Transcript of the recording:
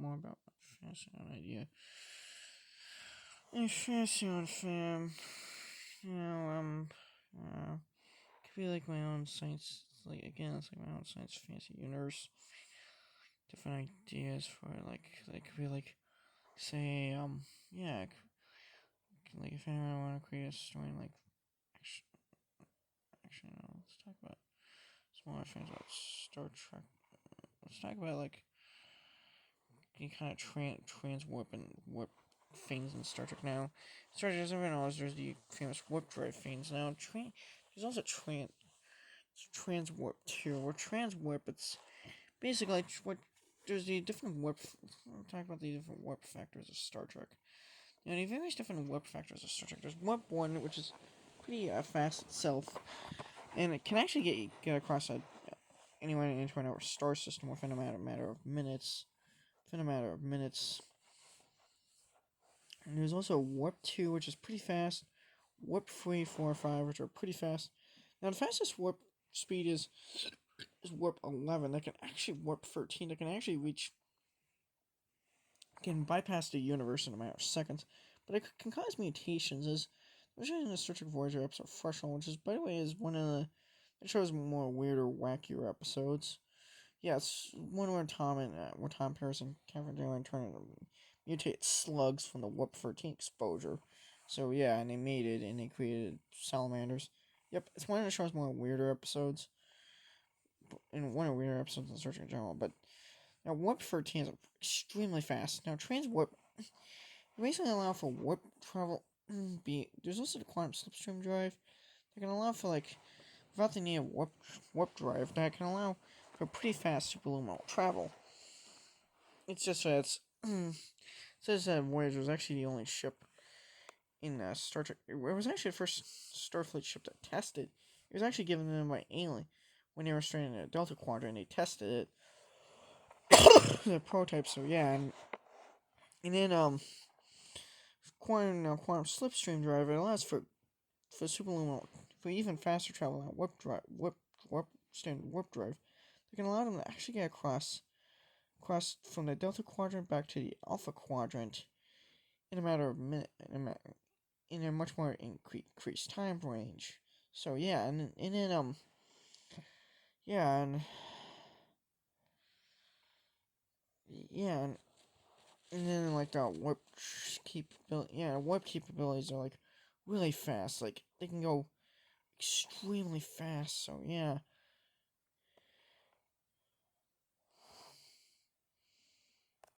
more about fascinating idea. A fascinating fam. Could be like my own science. It's like my own science fantasy universe. Different ideas for could be like, say, like if anyone want to create a story actually, no, let's talk about smaller things about Star Trek. Let's talk about you kind of transwarp and warp things in Star Trek now. Star Trek, as everyone knows, there's the famous warp drive things. Now, there's also transwarp too. Where transwarp, it's basically like what there's the different warp. We'll talk about the different warp factors of Star Trek. You know, the various different warp factors of Star Trek. There's warp 1, which is pretty fast itself, and it can actually get across anywhere into our star system within a matter of minutes. And there's also warp 2, which is pretty fast. Warp 3, 4, 5, which are pretty fast. Now the fastest warp speed is warp 11. That can actually warp 13. That can actually can bypass the universe in a matter of seconds, but it can cause mutations. As especially in the Star Trek Voyager episode Threshold, which is, by the way, is one of the show's more weirder, wackier episodes. Yeah, it's one where Tom Paris and Kevin Dillon trying to mutate slugs from the warp 13 exposure. So yeah, and they made it, and they created salamanders. Yep, it's one of the show's more weirder episodes, and one of the weirder episodes in Star Trek in general. But now warp 13 is extremely fast. Now transwarp basically allow for warp travel. There's also the quantum slipstream drive that can allow for without the need of warp drive, that can allow for pretty fast superluminal travel. It's just that it says that Voyager was actually the only ship in Star Trek. It was actually the first Starfleet ship that tested. It was actually given to them by alien when they were stranded in the Delta Quadrant. They tested it, the prototype. So yeah, and then quantum slipstream drive, it allows for superluminal, for even faster travel on standard warp drive. They can allow them to actually get across from the Delta Quadrant back to the Alpha Quadrant in a matter of minutes, in a much more increased time range. So yeah, and then yeah, and then the warp capabilities are really fast. Like they can go extremely fast. So yeah,